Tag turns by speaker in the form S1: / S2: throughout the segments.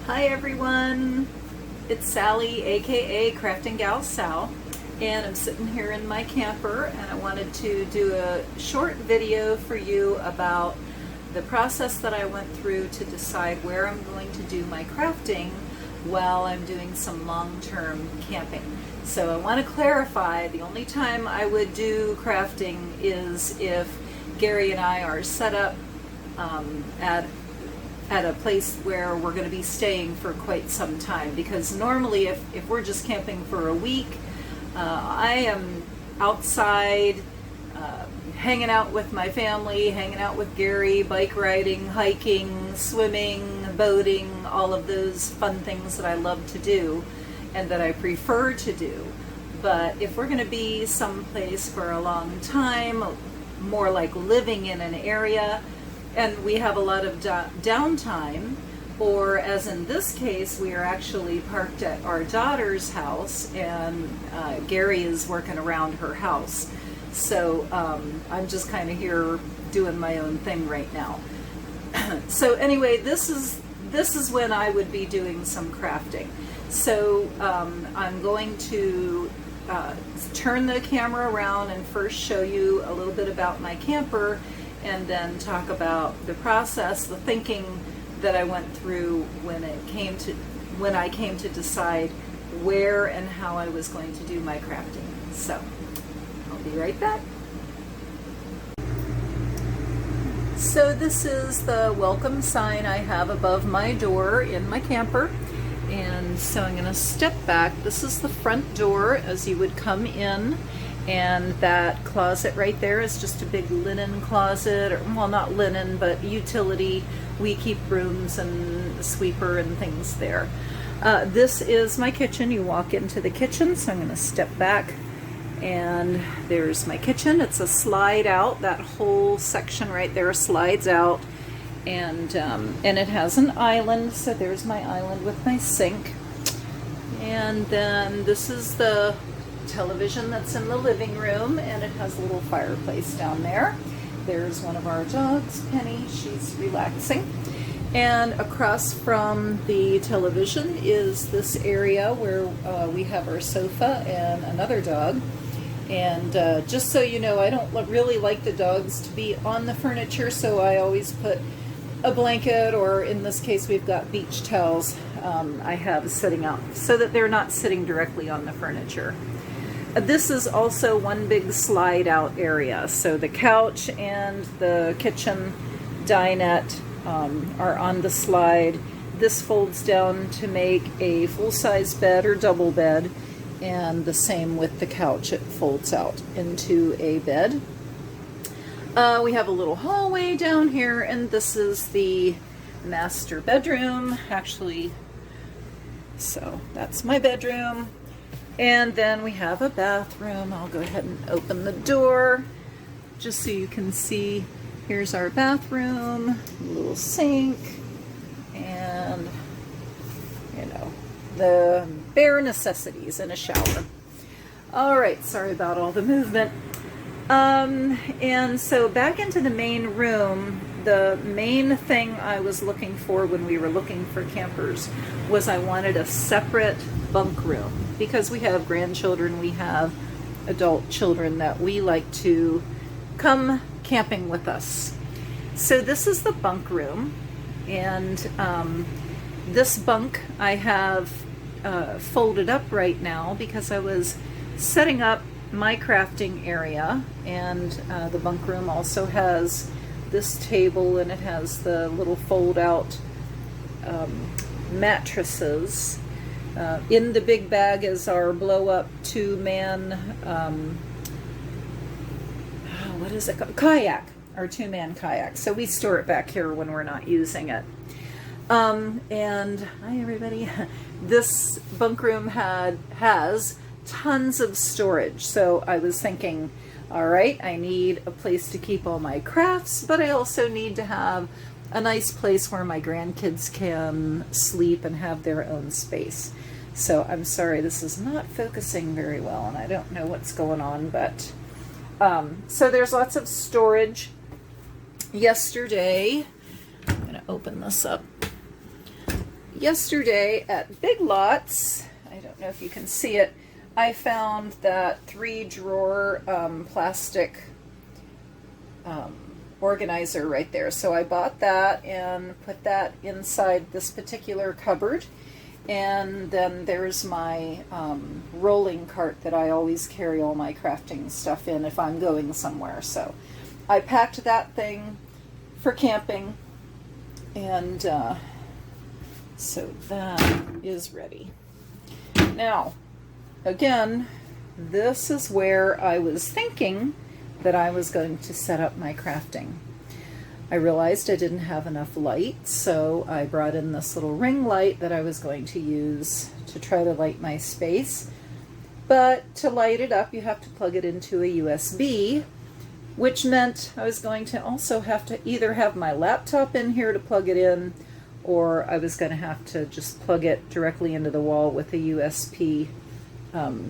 S1: Hi everyone, it's Sally, aka Crafting Gal Sal, and I'm sitting here in my camper and I wanted to do a short video for you about the process that I went through to decide where I'm going to do my crafting while I'm doing some long-term camping. So I want to clarify, the only time I would do crafting is if Gary and I are set up at a place where we're going to be staying for quite some time, because normally if we're just camping for a week, I am outside hanging out with my family, hanging out with Gary, bike riding, hiking, swimming, boating, all of those fun things that I love to do and that I prefer to do. But if we're going to be someplace for a long time, more like living in an area, and we have a lot of downtime, or as in this case, we are actually parked at our daughter's house, and Gary is working around her house. So I'm just kind of here doing my own thing right now. So anyway, this is when I would be doing some crafting. So I'm going to turn the camera around and first show you a little bit about my camper, and then talk about the process, the thinking that I went through when I came to decide where and how I was going to do my crafting. So I'll be right back. So this is the welcome sign I have above my door in my camper. And so I'm going to step back. This is the front door as you would come in. And that closet right there is just a big linen closet, or, well, not linen, but utility. We keep brooms and a sweeper and things there. This is my kitchen. You walk into the kitchen, so I'm going to step back, and there's my kitchen. It's a slide out. That whole section right there slides out, and it has an island. So there's my island with my sink, and then this is the television that's in the living room, and it has a little fireplace down there. There's one of our dogs, Penny. She's relaxing. And across from the television is this area where we have our sofa and another dog. And just so you know, I don't really like the dogs to be on the furniture, so I always put a blanket, or in this case we've got beach towels I have sitting out so that they're not sitting directly on the furniture. This is also one big slide out area. So the couch and the kitchen dinette are on the slide. This folds down to make a full-size bed or double bed, and the same with the couch. It folds out into a bed. We have a little hallway down here, and this is the master bedroom, actually. So that's my bedroom. And then we have a bathroom. I'll go ahead and open the door just so you can see. Here's our bathroom, a little sink, and, you know, the bare necessities, and a shower. All right, sorry about all the movement. And so back into the main room, the main thing I was looking for when we were looking for campers was I wanted a separate bunk room, because we have grandchildren, we have adult children that we like to come camping with us. So this is the bunk room, and this bunk I have folded up right now because I was setting up my crafting area, and the bunk room also has this table, and it has the little fold out mattresses. In the big bag is our blow-up two-man, what is it called? Kayak, our two-man kayak. So we store it back here when we're not using it. And hi everybody. This bunk room has tons of storage. So I was thinking, all right, I need a place to keep all my crafts, but I also need to have a nice place where my grandkids can sleep and have their own space. So I'm sorry, this is not focusing very well, and I don't know what's going on, but so there's lots of storage. Yesterday, I'm going to open this up. Yesterday at Big Lots, I don't know if you can see it, I found that 3-drawer plastic organizer right there. So I bought that and put that inside this particular cupboard. And then there's my rolling cart that I always carry all my crafting stuff in if I'm going somewhere. So I packed that thing for camping, and so that is ready. Now, again, this is where I was thinking that I was going to set up my crafting. I realized I didn't have enough light, so I brought in this little ring light that I was going to use to try to light my space. But to light it up, you have to plug it into a USB, which meant I was going to also have to either have my laptop in here to plug it in, or I was going to have to just plug it directly into the wall with a USB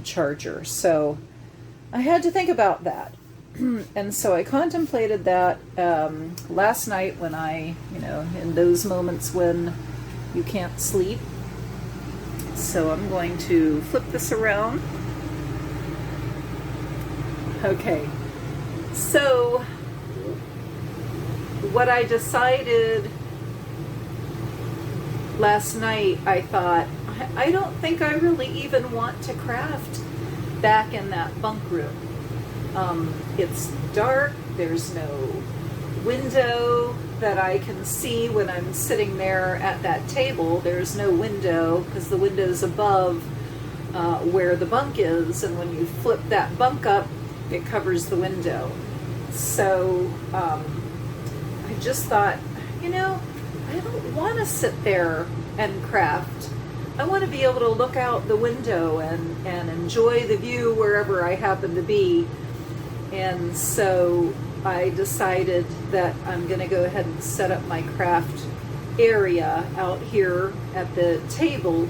S1: charger. So I had to think about that. And so I contemplated that last night when in those moments when you can't sleep. So I'm going to flip this around. Okay, so what I decided last night, I thought, I don't think I really even want to craft back in that bunk room. It's dark, there's no window that I can see when I'm sitting there at that table. There's no window because the window's above where the bunk is, and when you flip that bunk up, it covers the window. So I just thought, I don't want to sit there and craft. I want to be able to look out the window and enjoy the view wherever I happen to be. And so I decided that I'm going to go ahead and set up my craft area out here at the table.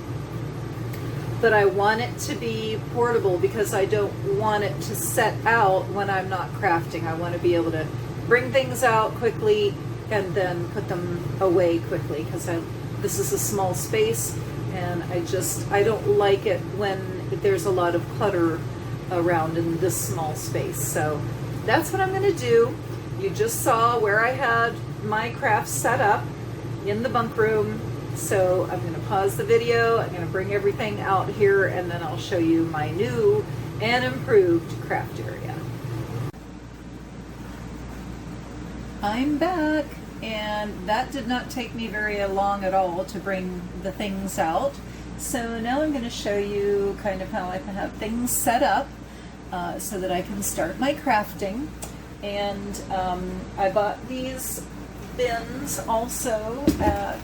S1: But I want it to be portable because I don't want it to set out when I'm not crafting. I want to be able to bring things out quickly and then put them away quickly because this is a small space, and I don't like it when there's a lot of clutter around in this small space. So that's what I'm going to do. You just saw where I had my crafts set up in the bunk room. So I'm going to pause the video. I'm going to bring everything out here, and then I'll show you my new and improved craft area. I'm back, and that did not take me very long at all to bring the things out. So now I'm going to show you kind of how I can have things set up so that I can start my crafting. And I bought these bins also at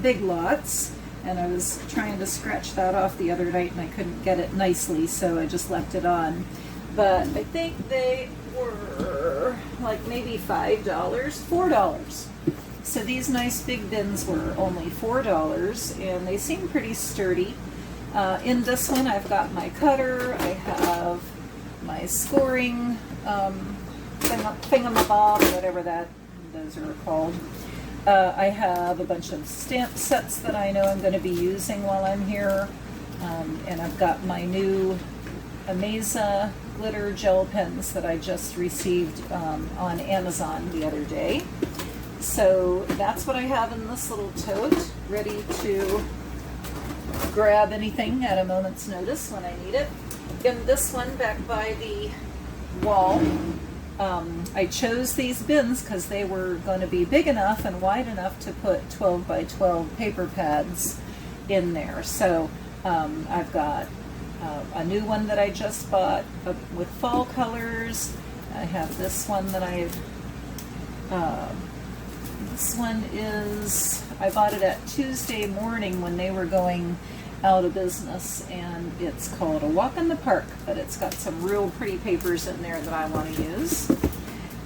S1: Big Lots, and I was trying to scratch that off the other night and I couldn't get it nicely, so I just left it on. But I think they were like maybe $4. So these nice big bins were only $4, and they seem pretty sturdy. In this one I've got my cutter, I have my scoring thingamabob, whatever those are called. I have a bunch of stamp sets that I know I'm going to be using while I'm here, and I've got my new Amazing glitter gel pens that I just received on Amazon the other day. So that's what I have in this little tote, ready to grab anything at a moment's notice when I need it. In this one back by the wall, I chose these bins because they were going to be big enough and wide enough to put 12 by 12 paper pads in there. So I've got a new one that I just bought with fall colors. I have this one that this one is, I bought it at Tuesday morning when they were going out of business, and it's called A Walk in the Park, but it's got some real pretty papers in there that I want to use.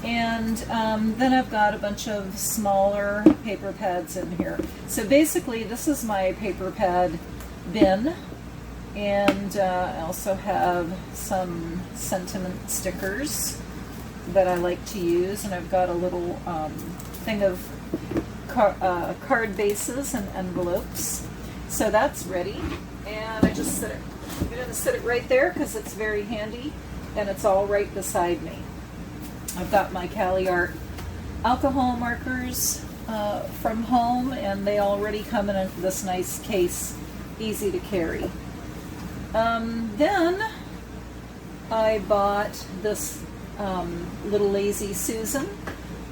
S1: And then I've got a bunch of smaller paper pads in here. So basically this is my paper pad bin, and I also have some sentiment stickers that I like to use, and I've got a little thing of card bases and envelopes. So that's ready, and I just I'm going to sit it right there because it's very handy, and it's all right beside me. I've got my Cali Art alcohol markers from home, and they already come in this nice case, easy to carry. Then I bought this little Lazy Susan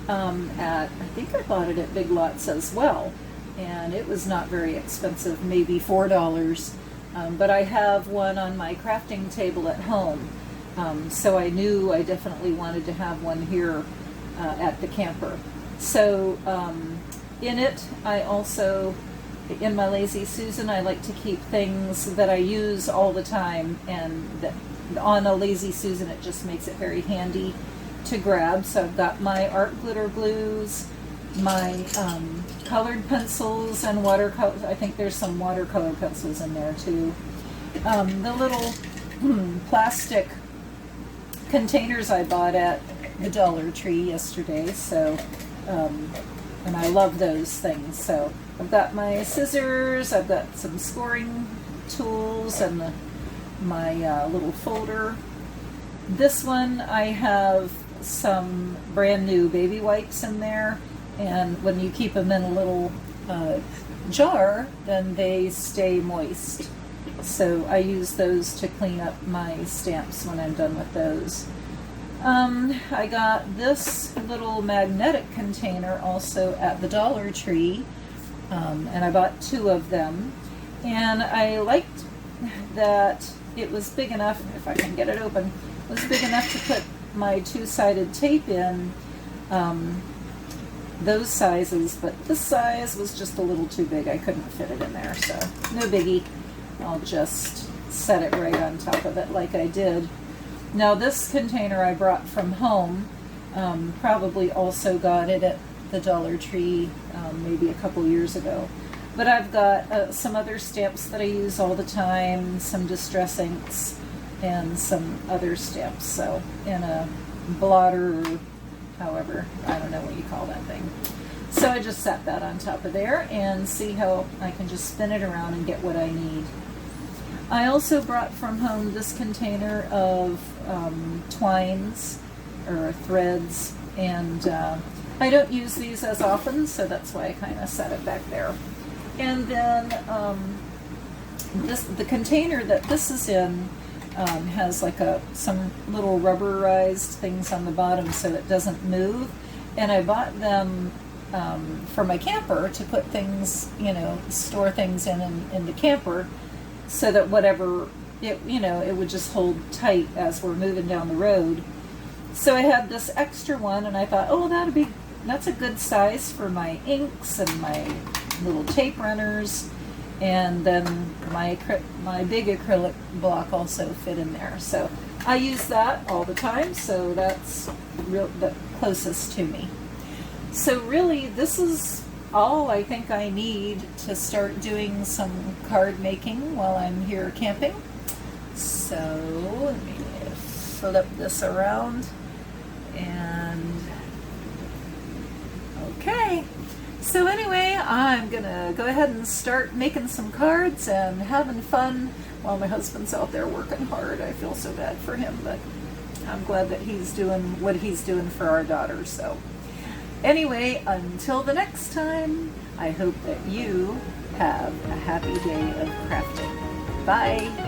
S1: I think I bought it at Big Lots as well, and it was not very expensive, maybe $4, but I have one on my crafting table at home, so I knew I definitely wanted to have one here at the camper. So in it, I also, in my Lazy Susan, I like to keep things that I use all the time, and that on a Lazy Susan it just makes it very handy to grab. So I've got my art glitter glues, my colored pencils and watercolor. I think there's some watercolor pencils in there too. The little plastic containers I bought at the Dollar Tree yesterday. So, and I love those things. So I've got my scissors, I've got some scoring tools, and my little folder. This one I have some brand new baby wipes in there, and when you keep them in a little jar, then they stay moist. So I use those to clean up my stamps when I'm done with those. I got this little magnetic container also at the Dollar Tree, and I bought 2 of them, and I liked that it was big enough, if I can get it open, it was big enough to put my 2-sided tape in, those sizes, but this size was just a little too big. I couldn't fit it in there, so no biggie. I'll just set it right on top of it like I did. Now this container I brought from home, probably also got it at the Dollar Tree maybe a couple years ago. But I've got some other stamps that I use all the time, some distress inks, and some other stamps. So in a blotter, or however, I don't know what you call that thing. So I just set that on top of there and see how I can just spin it around and get what I need. I also brought from home this container of twines or threads, and I don't use these as often, so that's why I kind of set it back there. And then the container that this is in has like some little rubberized things on the bottom so it doesn't move. And I bought them for my camper to put things, store things in the camper, so that whatever it would just hold tight as we're moving down the road. So I had this extra one, and I thought, oh, that's a good size for my inks and my little tape runners, and then my big acrylic block also fit in there. So I use that all the time, so that's the closest to me. So really, this is all I think I need to start doing some card making while I'm here camping. So let me flip this around, and okay. So anyway, I'm gonna go ahead and start making some cards and having fun while my husband's out there working hard. I feel so bad for him, but I'm glad that he's doing what he's doing for our daughter. So anyway, until the next time, I hope that you have a happy day of crafting. Bye.